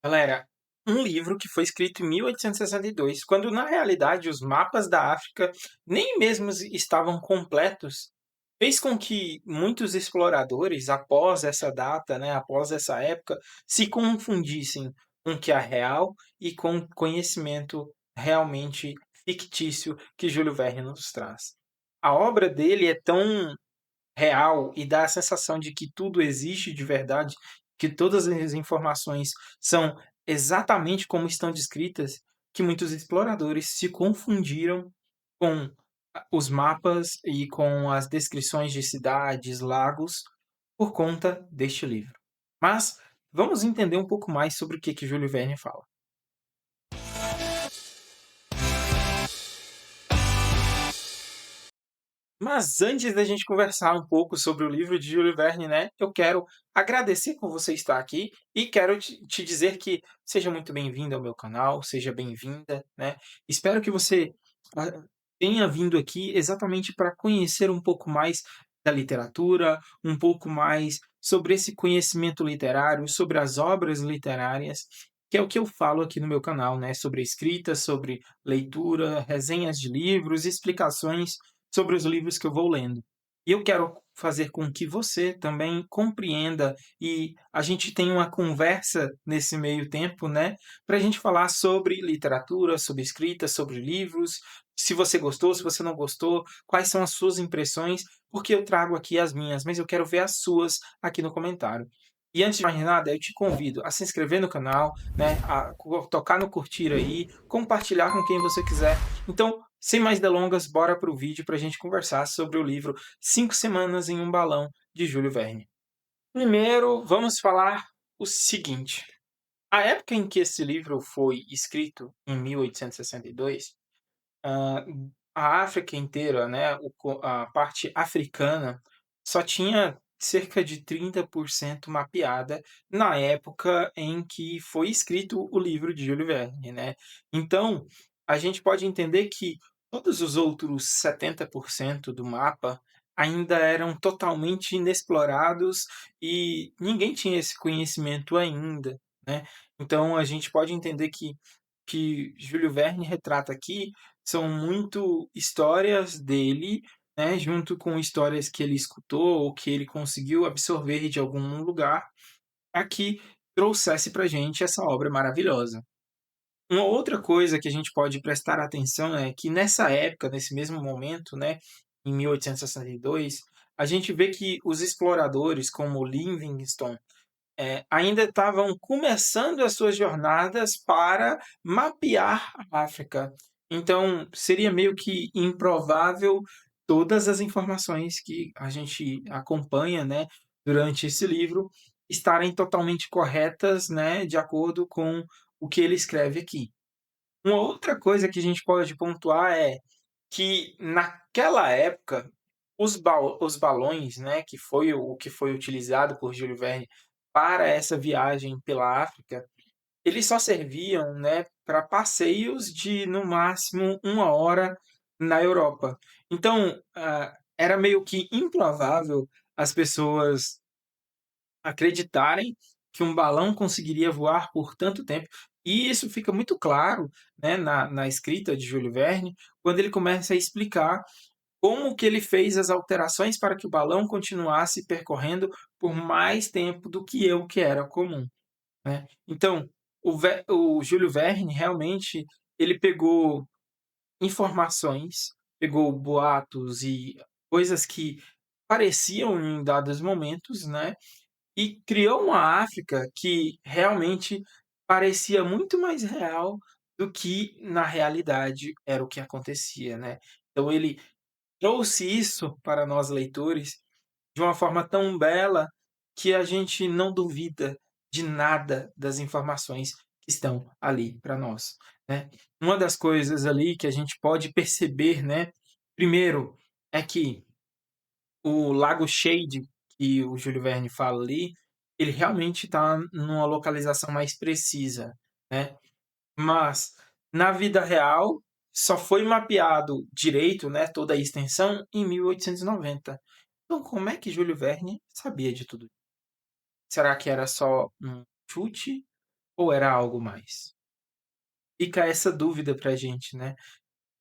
Galera, um livro que foi escrito em 1862, quando na realidade os mapas da África nem mesmo estavam completos, fez com que muitos exploradores, após essa data, né, após essa época, se confundissem com o que é real e com o conhecimento realmente fictício que Júlio Verne nos traz. A obra dele é tão real e dá a sensação de que tudo existe de verdade, que todas as informações são exatamente como estão descritas, que muitos exploradores se confundiram com os mapas e com as descrições de cidades, lagos, por conta deste livro. Mas vamos entender um pouco mais sobre o que Júlio Verne fala. Mas antes da gente conversar um pouco sobre o livro de Júlio Verne, né, eu quero agradecer por você estar aqui e quero te dizer que seja muito bem-vindo ao meu canal, seja bem-vinda, né? Espero que você ah, tenha vindo aqui exatamente para conhecer um pouco mais da literatura, um pouco mais sobre esse conhecimento literário, sobre as obras literárias, que é o que eu falo aqui no meu canal, né? Sobre escrita, sobre leitura, resenhas de livros, explicações sobre os livros que eu vou lendo. E eu quero fazer com que você também compreenda e a gente tenha uma conversa nesse meio tempo, né? Para a gente falar sobre literatura, sobre escrita, sobre livros. Se você gostou, se você não gostou, quais são as suas impressões, porque eu trago aqui as minhas, mas eu quero ver as suas aqui no comentário. E antes de mais nada, eu te convido a se inscrever no canal, né, a tocar no curtir aí, compartilhar com quem você quiser. Então, sem mais delongas, bora para o vídeo para a gente conversar sobre o livro Cinco Semanas em um Balão, de Júlio Verne. Primeiro, vamos falar o seguinte. A época em que esse livro foi escrito, em 1862, ah, a África inteira, né, a parte africana, só tinha cerca de 30% mapeada na época em que foi escrito o livro de Júlio Verne, né. Então, a gente pode entender que todos os outros 70% do mapa ainda eram totalmente inexplorados e ninguém tinha esse conhecimento ainda, né. Então a gente pode entender que Júlio Verne retrata aqui são muito histórias dele, né, junto com histórias que ele escutou ou que ele conseguiu absorver de algum lugar, para que trouxesse para gente essa obra maravilhosa. Uma outra coisa que a gente pode prestar atenção é que nessa época, nesse mesmo momento, né, em 1862, a gente vê que os exploradores como Livingstone ainda estavam começando as suas jornadas para mapear a África. Então, seria meio que improvável todas as informações que a gente acompanha, né, durante esse livro estarem totalmente corretas, né, de acordo com o que ele escreve aqui. Uma outra coisa que a gente pode pontuar é que naquela época os balões, né, que foi o que foi utilizado por Júlio Verne para essa viagem pela África, eles só serviam, né, para passeios de no máximo 1 hora na Europa. Então, era meio que improvável as pessoas acreditarem que um balão conseguiria voar por tanto tempo. E isso fica muito claro, né, na escrita de Júlio Verne, quando ele começa a explicar como que ele fez as alterações para que o balão continuasse percorrendo por mais tempo do que o que era comum, né. Então, o Júlio Verne realmente ele pegou informações, pegou boatos e coisas que pareciam em dados momentos, né, e criou uma África que realmente parecia muito mais real do que na realidade era o que acontecia, né. Então ele trouxe isso para nós leitores de uma forma tão bela que a gente não duvida de nada das informações que estão ali para nós, né. Uma das coisas ali que a gente pode perceber, né, primeiro é que o Lago Shade, que o Júlio Verne fala ali, ele realmente está numa localização mais precisa, né. Mas, na vida real, só foi mapeado direito, né, toda a extensão em 1890. Então como é que Júlio Verne sabia de tudo? Será que era só um chute? ou era algo mais? Fica essa dúvida pra gente, né.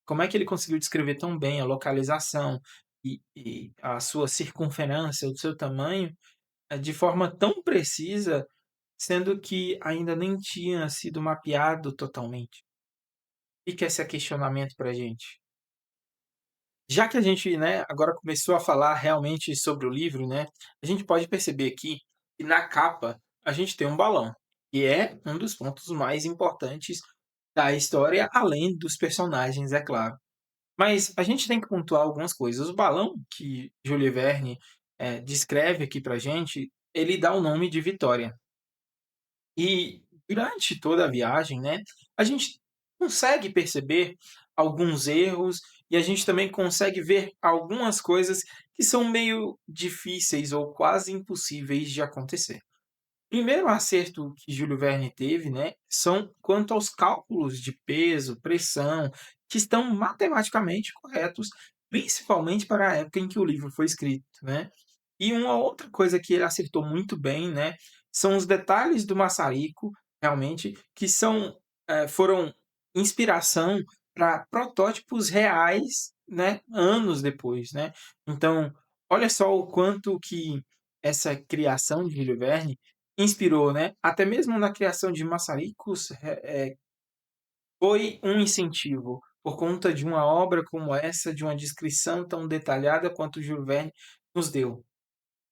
Como é que ele conseguiu descrever tão bem a localização e a sua circunferência, o seu tamanho, de forma tão precisa, sendo que ainda nem tinha sido mapeado totalmente? Fica esse questionamento pra gente. Já que a gente, né, agora começou a falar realmente sobre o livro, né, a gente pode perceber aqui que na capa a gente tem um balão, que é um dos pontos mais importantes da história, além dos personagens, é claro. Mas a gente tem que pontuar algumas coisas. O balão que Júlio Verne, descreve aqui pra gente, ele dá o nome de Vitória. E durante toda a viagem, né, a gente consegue perceber alguns erros e a gente também consegue ver algumas coisas que são meio difíceis ou quase impossíveis de acontecer. Primeiro acerto que Júlio Verne teve, né, são quanto aos cálculos de peso, pressão, que estão matematicamente corretos, principalmente para a época em que o livro foi escrito, né. E uma outra coisa que ele acertou muito bem, né, são os detalhes do maçarico, realmente, que foram inspiração para protótipos reais, né, anos depois, né. Então, olha só o quanto que essa criação de Júlio Verne inspirou, né, até mesmo na criação de maçaricos, foi um incentivo, por conta de uma obra como essa, de uma descrição tão detalhada quanto o Júlio Verne nos deu.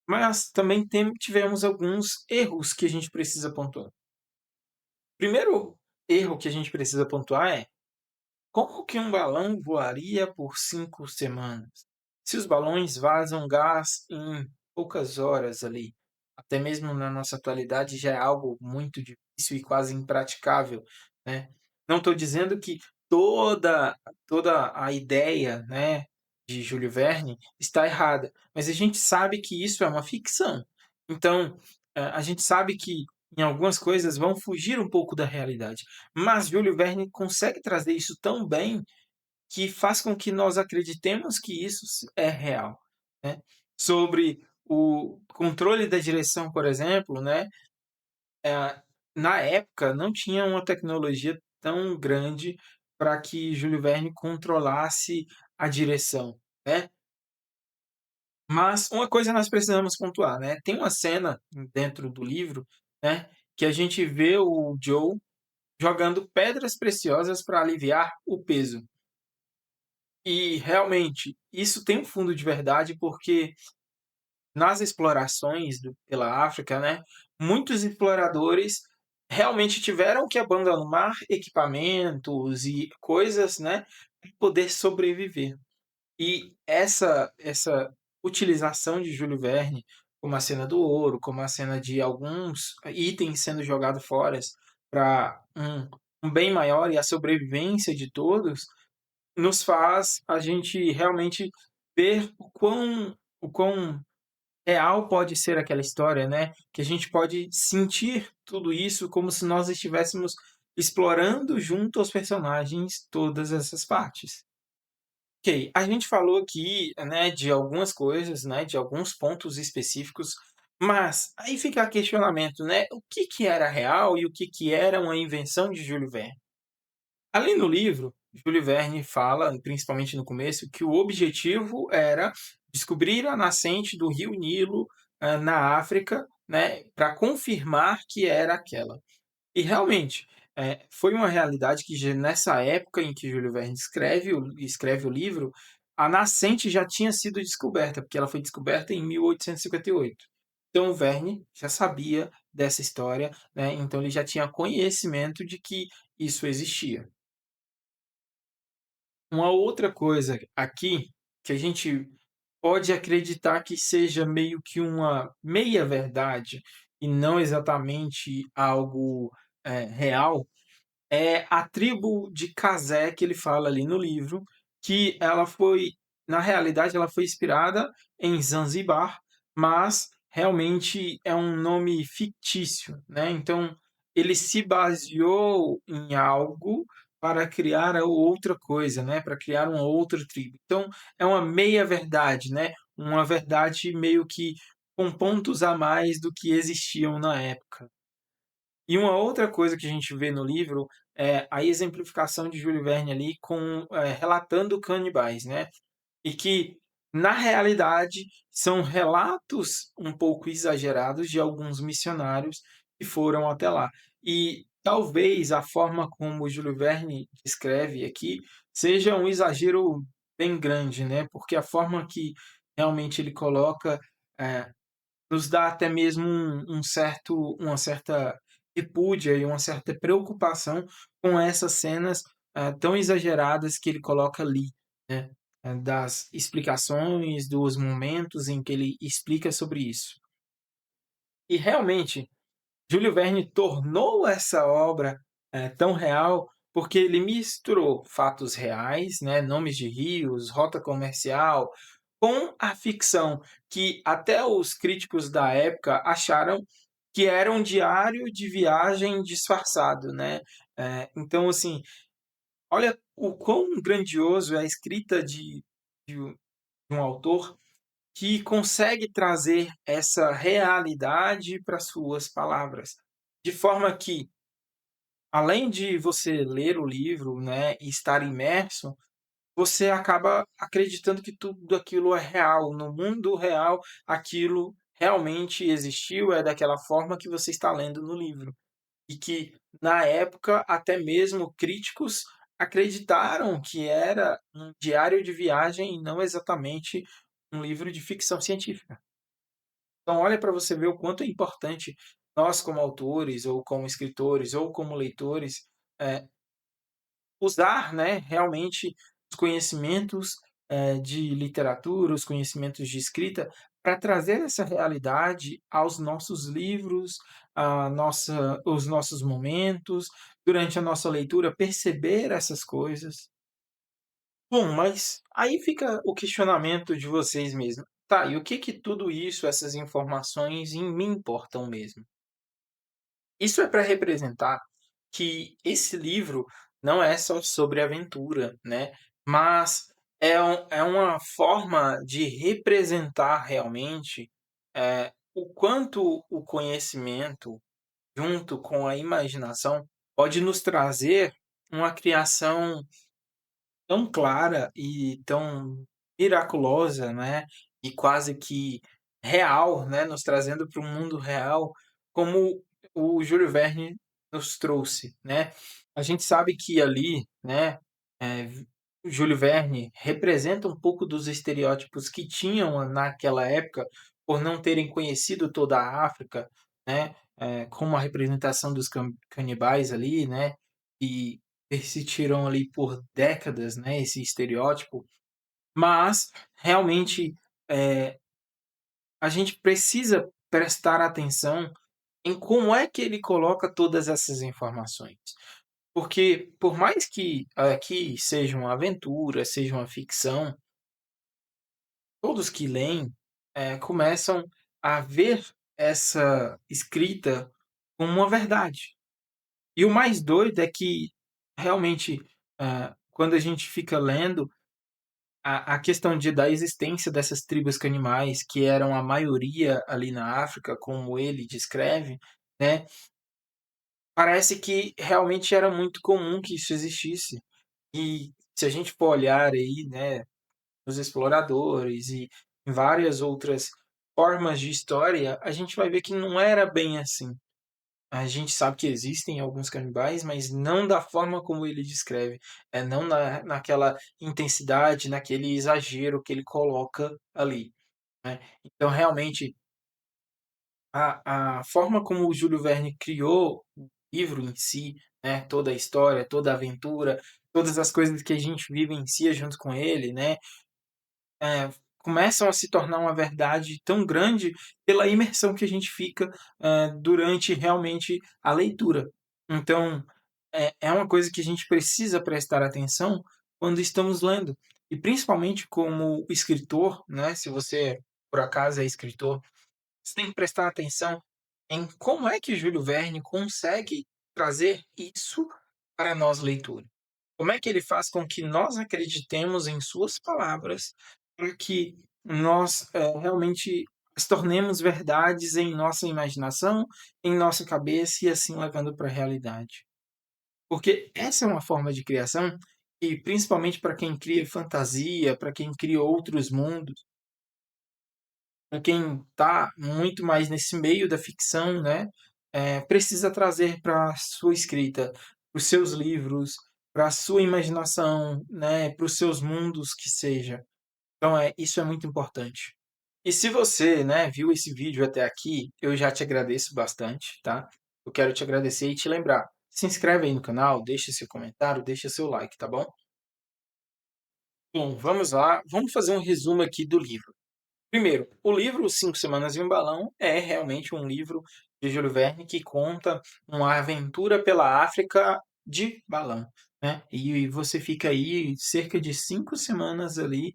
Mas também tivemos alguns erros que a gente precisa pontuar. Primeiro erro que a gente precisa pontuar é: como que um balão voaria por 5 semanas? Se os balões vazam gás em poucas horas ali, até mesmo na nossa atualidade já é algo muito difícil e quase impraticável, né. Não estou dizendo que toda toda a ideia, né, de Júlio Verne está errada, mas a gente sabe que isso é uma ficção. Então, a gente sabe que em algumas coisas vão fugir um pouco da realidade, mas Júlio Verne consegue trazer isso tão bem que faz com que nós acreditemos que isso é real, né. Sobre o controle da direção, por exemplo, né, eh, na época não tinha uma tecnologia tão grande para que Júlio Verne controlasse a direção, né. Mas uma coisa nós precisamos pontuar, né, tem uma cena dentro do livro, né, que a gente vê o Joe jogando pedras preciosas para aliviar o peso. E realmente, isso tem um fundo de verdade, porque nas explorações pela África, né, muitos exploradores realmente tiveram que abandonar equipamentos e coisas, né, para poder sobreviver. E essa utilização de Júlio Verne, como a cena do ouro, como a cena de alguns itens sendo jogados fora para um bem maior e a sobrevivência de todos, nos faz a gente realmente ver o quão real pode ser aquela história, né, que a gente pode sentir tudo isso como se nós estivéssemos explorando junto aos personagens todas essas partes. Ok, a gente falou aqui, né, de algumas coisas, né, de alguns pontos específicos, mas aí fica o questionamento, né, o que que era real e o que que era uma invenção de Júlio Verne? Ali no livro, Júlio Verne fala, principalmente no começo, que o objetivo era descobrir a nascente do rio Nilo, na África, né, para confirmar que era aquela. E realmente, foi uma realidade que já nessa época em que Júlio Verne escreve o livro, a nascente já tinha sido descoberta, porque ela foi descoberta em 1858. Então o Verne já sabia dessa história, né, então ele já tinha conhecimento de que isso existia. Uma outra coisa aqui, que a gente pode acreditar que seja meio que uma meia-verdade, e não exatamente algo, real, é a tribo de Cazé que ele fala ali no livro, que ela foi na realidade ela foi inspirada em Zanzibar, mas realmente é um nome fictício, né, então ele se baseou em algo para criar a outra coisa, né, para criar uma outra tribo. Então é uma meia verdade, né, uma verdade meio que com pontos a mais do que existiam na época. E uma outra coisa que a gente vê no livro é a exemplificação de Júlio Verne ali com, relatando canibais, né. E que, na realidade, são relatos um pouco exagerados de alguns missionários que foram até lá. E talvez a forma como o Júlio Verne descreve aqui seja um exagero bem grande, né, porque a forma que realmente ele coloca, eh, nos dá até mesmo uma certa repúdia e uma certa preocupação com essas cenas, tão exageradas que ele coloca ali, né, das explicações, dos momentos em que ele explica sobre isso. E realmente, Júlio Verne tornou essa obra, tão real, porque ele misturou fatos reais, né, nomes de rios, rota comercial, com a ficção, que até os críticos da época acharam que era um diário de viagem disfarçado, né. Então assim, olha o quão grandioso é a escrita de um autor que consegue trazer essa realidade para suas palavras, de forma que, além de você ler o livro, né, e estar imerso, você acaba acreditando que tudo aquilo é real. No mundo real, aquilo realmente existiu, é daquela forma que você está lendo no livro. E que, na época, até mesmo críticos acreditaram que era um diário de viagem e não exatamente um livro de ficção científica. Então olha para você ver o quanto é importante nós como autores, ou como escritores, ou como leitores, eh, usar, né, realmente os conhecimentos, de literatura, os conhecimentos de escrita, para trazer essa realidade aos nossos livros, à nossa os nossos momentos, durante a nossa leitura, perceber essas coisas. Bom, mas aí fica o questionamento de vocês mesmos. Tá, e o que que tudo isso, essas informações em mim importam mesmo? Isso é para representar que esse livro não é só sobre aventura, né, mas é uma forma de representar realmente, o quanto o conhecimento, junto com a imaginação, pode nos trazer uma criação tão clara e tão miraculosa, né, e quase que real, né, nos trazendo para um mundo real, como o Júlio Verne nos trouxe, né. A gente sabe que ali, né, o Júlio Verne representa um pouco dos estereótipos que tinham naquela época, por não terem conhecido toda a África, né, como a representação dos canibais ali, né, e persistiram ali por décadas, né, esse estereótipo, mas realmente, eh, a gente precisa prestar atenção em como é que ele coloca todas essas informações. Porque por mais que aqui seja uma aventura, seja uma ficção, todos que leem, começam a ver essa escrita como uma verdade. E o mais doido é que realmente, quando a gente fica lendo, a questão da existência dessas tribos canibais, que eram a maioria ali na África, como ele descreve, né, parece que realmente era muito comum que isso existisse. E se a gente for olhar aí, né, os exploradores e em várias outras formas de história, a gente vai ver que não era bem assim. A gente sabe que existem alguns canibais, mas não da forma como ele descreve, não naquela intensidade, naquele exagero que ele coloca ali, né. Então realmente, a forma como o Júlio Verne criou o livro em si, né, toda a história, toda a aventura, todas as coisas que a gente vivencia junto com ele, né, eh, começam a se tornar uma verdade tão grande pela imersão que a gente fica, durante realmente a leitura. Então, é uma coisa que a gente precisa prestar atenção quando estamos lendo. E principalmente como escritor, né, se você por acaso é escritor, você tem que prestar atenção em como é que Júlio Verne consegue trazer isso para nós leitores. Como é que ele faz com que nós acreditemos em suas palavras, para que nós, realmente as tornemos verdades em nossa imaginação, em nossa cabeça e assim levando para a realidade. Porque essa é uma forma de criação e principalmente para quem cria fantasia, para quem cria outros mundos, para quem está muito mais nesse meio da ficção, né, precisa trazer para sua escrita, para os seus livros, para a sua imaginação, né, para os seus mundos que seja. Então isso é muito importante. E se você, né, viu esse vídeo até aqui, eu já te agradeço bastante, tá? Eu quero te agradecer e te lembrar, se inscreve aí no canal, deixa seu comentário, deixa seu like, tá bom? Bom, vamos lá, vamos fazer um resumo aqui do livro. Primeiro, o livro Cinco Semanas em um Balão é realmente um livro de Júlio Verne que conta uma aventura pela África de balão, né? E você fica aí cerca de 5 semanas ali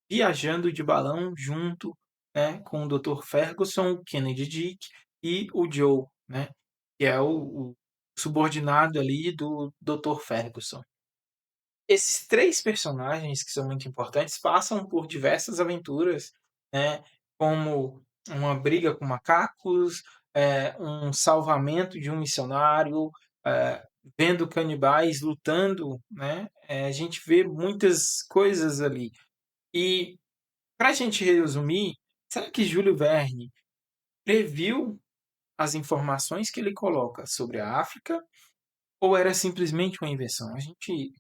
viajando de balão junto, né, com o Dr. Ferguson, o Kennedy Dick e o Joe, né, que é o subordinado ali do Dr. Ferguson. Esses 3 personagens que são muito importantes passam por diversas aventuras, né, como uma briga com macacos, um salvamento de um missionário, eh, vendo canibais lutando, né, a gente vê muitas coisas ali. E para a gente resumir, será que Júlio Verne previu as informações que ele coloca sobre a África ou era simplesmente uma invenção? A gente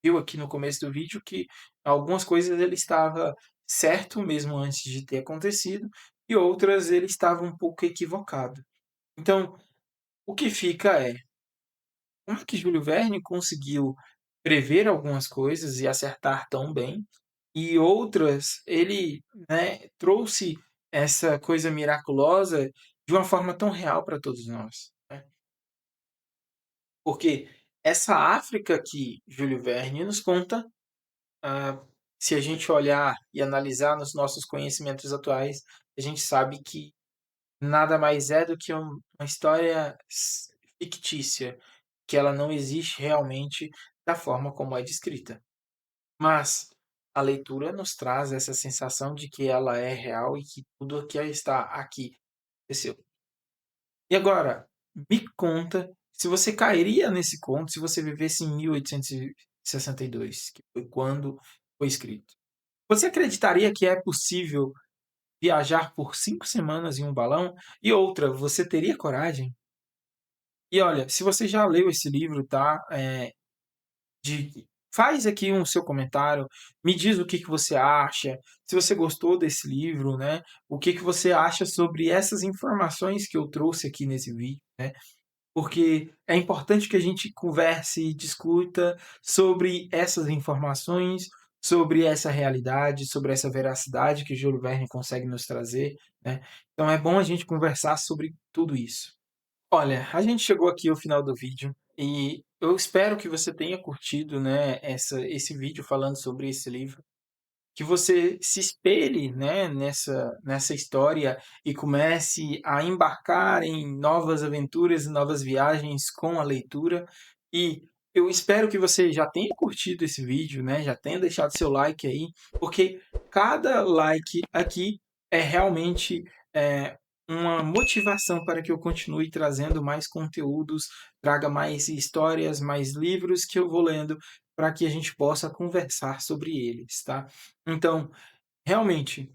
viu aqui no começo do vídeo que algumas coisas ele estava certo mesmo antes de ter acontecido e outras ele estava um pouco equivocado. Então, o que fica é, como é que Júlio Verne conseguiu prever algumas coisas e acertar tão bem, e outras ele, né, trouxe essa coisa miraculosa de uma forma tão real para todos nós, né. Porque essa África que Júlio Verne nos conta, ah, se a gente olhar e analisar nos nossos conhecimentos atuais, a gente sabe que nada mais é do que uma história fictícia, que ela não existe realmente da forma como é descrita. Mas a leitura nos traz essa sensação de que ela é real e que tudo o que está aqui aconteceu. E agora, me conta se você cairia nesse conto se você vivesse em 1862, que foi quando foi escrito. Você acreditaria que é possível viajar por 5 semanas em um balão? E outra, você teria coragem? E olha, se você já leu esse livro, tá, faz aqui um seu comentário, me diz o que que você acha, se você gostou desse livro, né, o que que você acha sobre essas informações que eu trouxe aqui nesse vídeo, né, porque é importante que a gente converse e discuta sobre essas informações, sobre essa realidade, sobre essa veracidade que Júlio Verne consegue nos trazer, né. Então é bom a gente conversar sobre tudo isso. Olha, a gente chegou aqui ao final do vídeo e eu espero que você tenha curtido, né, esse vídeo falando sobre esse livro, que você se espelhe, né, nessa história e comece a embarcar em novas aventuras e novas viagens com a leitura. E eu espero que você já tenha curtido esse vídeo, né, já tenha deixado seu like aí, porque cada like aqui é realmente, uma motivação para que eu continue trazendo mais conteúdos, traga mais histórias, mais livros que eu vou lendo, para que a gente possa conversar sobre eles, tá? Então, realmente,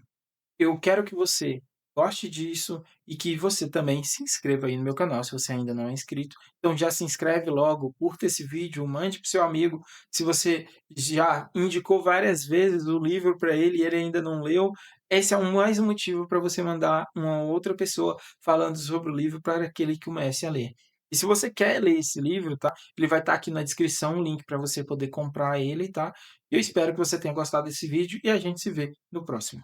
eu quero que você goste disso e que você também se inscreva aí no meu canal, se você ainda não é inscrito. Então já se inscreve logo, curta esse vídeo, mande para seu amigo. Se você já indicou várias vezes o livro para ele e ele ainda não leu, esse é mais um motivo para você mandar uma outra pessoa falando sobre o livro para que ele comece a ler. E se você quer ler esse livro, tá? Ele vai estar aqui na descrição, o link para você poder comprar ele, tá? Eu espero que você tenha gostado desse vídeo e a gente se vê no próximo.